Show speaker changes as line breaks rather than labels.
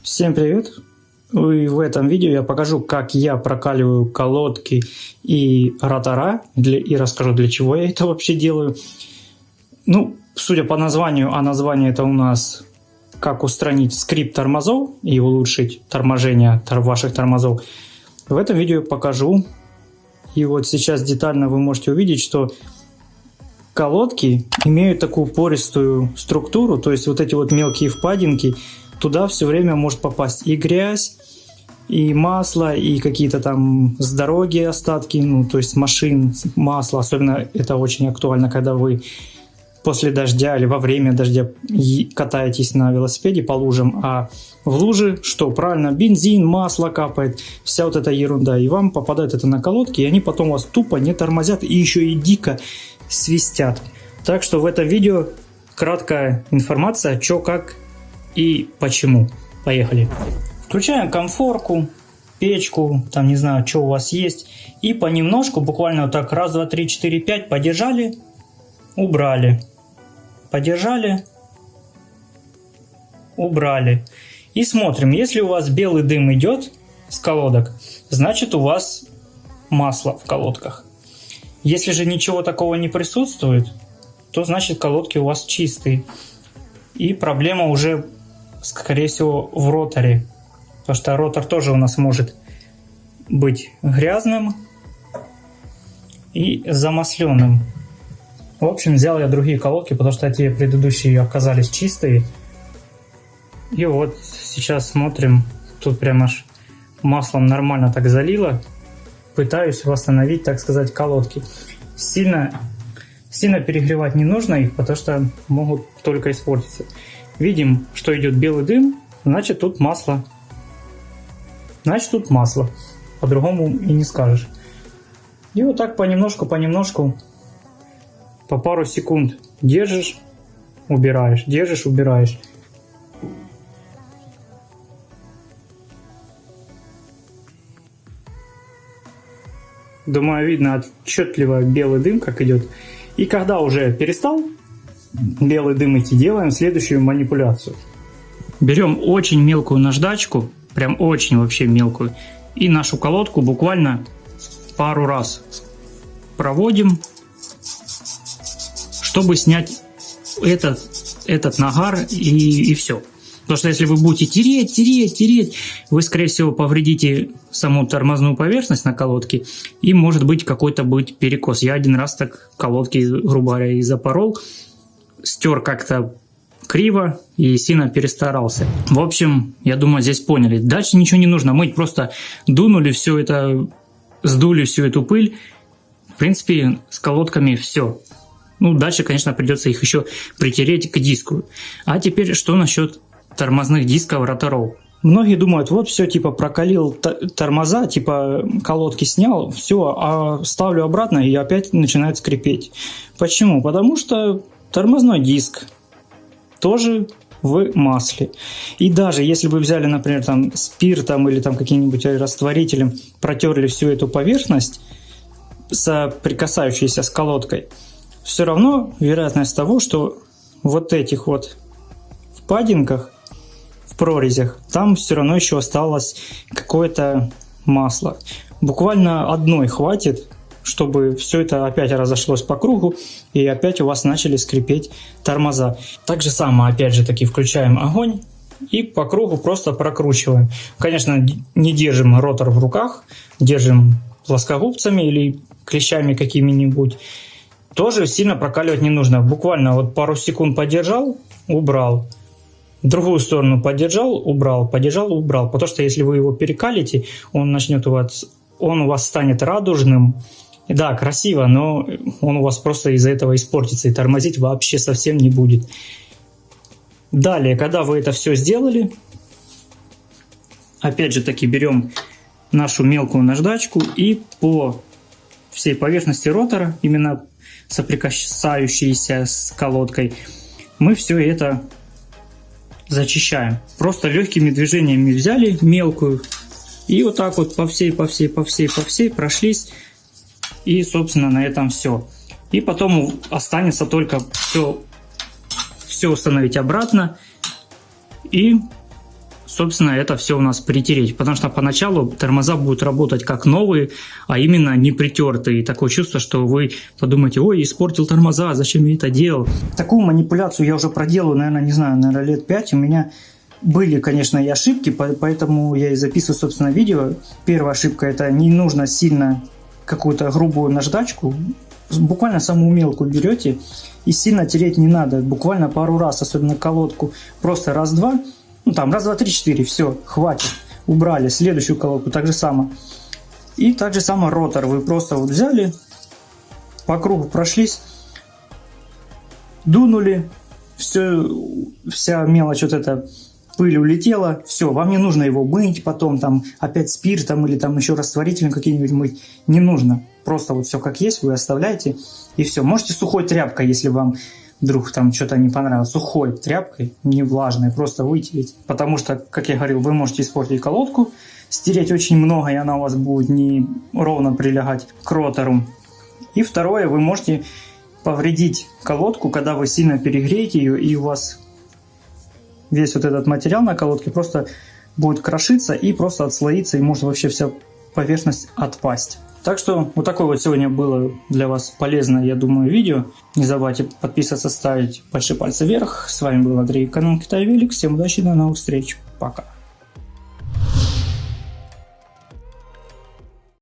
Всем привет! И в этом видео я покажу, как я прокаливаю колодки и ротора, и расскажу, для чего я это вообще делаю. Ну, судя по названию, а название это у нас «Как устранить скрип тормозов и улучшить торможение ваших тормозов». В этом видео я покажу. И вот сейчас детально вы можете увидеть, что колодки имеют такую пористую структуру, то есть вот эти вот мелкие впадинки, туда все время может попасть и грязь, и масло, и какие-то там с дороги остатки, ну то есть машин, масло. Особенно это очень актуально, когда вы после дождя или во время дождя катаетесь на велосипеде по лужам, а в луже, что правильно, бензин, масло капает, вся вот эта ерунда, и вам попадает это на колодки, и они потом у вас тупо не тормозят и еще и дико свистят. Так что в этом видео краткая информация, что, как и почему. Поехали. Включаем комфорку, печку, там не знаю, что у вас есть, и понемножку, буквально вот так, раз, два, три, четыре, пять, подержали, убрали, подержали, убрали. И смотрим, если у вас белый дым идет с колодок, значит у вас масло в колодках. Если же ничего такого не присутствует, то значит колодки у вас чистые. И проблема уже, скорее всего, в роторе. Потому что ротор тоже у нас может быть грязным и замасленным. В общем, взял я другие колодки, потому что эти предыдущие оказались чистые. И вот сейчас смотрим, тут прям аж маслом нормально так залило. Пытаюсь восстановить, так сказать, колодки. Сильно перегревать не нужно их, потому что могут только испортиться. Видим, что идет белый дым, значит тут масло. По-другому и не скажешь. И вот так понемножку, по пару секунд держишь, убираешь, держишь, убираешь. Думаю, видно отчетливо белый дым, как идет. И когда уже перестал белый дым идти, делаем следующую манипуляцию. Берем очень мелкую наждачку, прям очень вообще мелкую, и нашу колодку буквально пару раз проводим, чтобы снять этот нагар и все. Потому что если вы будете тереть, вы, скорее всего, повредите саму тормозную поверхность на колодке, и может быть какой-то перекос. Я один раз так колодки, грубо говоря, и запорол, стер как-то криво и сильно перестарался. В общем, я думаю, здесь поняли. Дальше ничего не нужно мыть, просто дунули все это, сдули всю эту пыль. В принципе, с колодками все. Ну, дальше, конечно, придется их еще притереть к диску. А теперь что насчет тормозных дисков, роторов? Многие думают, вот все, типа прокалил тормоза, типа колодки снял, все, а ставлю обратно и опять начинает скрипеть. Почему? Потому что тормозной диск тоже в масле. И даже если вы взяли, например, там спиртом или там каким-нибудь растворителем, протерли всю эту поверхность, соприкасающуюся с колодкой, все равно вероятность того, что вот этих вот впадинках, в прорезях, там все равно еще осталось какое-то масло. Буквально одной хватит, чтобы все это опять разошлось по кругу и опять у вас начали скрипеть тормоза. Так же самое, опять же таки, включаем огонь и по кругу просто прокручиваем. Конечно, не держим ротор в руках, держим плоскогубцами или клещами какими-нибудь. Тоже сильно прокаливать не нужно. Буквально вот пару секунд подержал, убрал. В другую сторону подержал, убрал, подержал, убрал. Потому что если вы его перекалите, он у вас станет радужным. И да, красиво, но он у вас просто из-за этого испортится и тормозить вообще совсем не будет. Далее, когда вы это все сделали, опять же таки берем нашу мелкую наждачку и по всей поверхности ротора, именно соприкасающейся с колодкой, мы все это зачищаем. Просто легкими движениями взяли мелкую и вот так вот по всей прошлись. И, собственно, на этом все. И потом останется только все установить обратно и собственно, это все у нас притереть. Потому что поначалу тормоза будут работать как новые, а именно не притертые. Такое чувство, что вы подумаете: ой, испортил тормоза, зачем я это делал? Такую манипуляцию я уже проделаю, наверное, не знаю, лет 5. У меня были, конечно, и ошибки, поэтому я и записываю, собственно, видео. Первая ошибка – это не нужно сильно какую-то грубую наждачку, буквально самую мелкую берете, и сильно тереть не надо, буквально пару раз, особенно колодку, просто раз-два, ну там раз, два, три, четыре, все, хватит, убрали. Следующую колодку так же само. И так же само ротор, вы просто вот взяли, по кругу прошлись, дунули, все, вся мелочь вот эта, пыль улетела, все, вам не нужно его мыть, потом там опять спиртом или там еще растворителем какие-нибудь мыть, не нужно. Просто вот все как есть, вы оставляете, и все. Можете сухой тряпкой, если вам вдруг там что-то не понравилось, сухой тряпкой, не влажной, просто вытереть. Потому что, как я говорил, вы можете испортить колодку, стереть очень много, и она у вас будет не ровно прилегать к ротору. И второе, вы можете повредить колодку, когда вы сильно перегреете ее, и у вас весь вот этот материал на колодке просто будет крошиться и просто отслоиться, и может вообще вся поверхность отпасть. Так что вот такое вот сегодня было для вас полезное, я думаю, видео. Не забывайте подписываться, ставить большие пальцы вверх. С вами был Андрей, канал Китай Велик. Всем удачи, до новых встреч. Пока.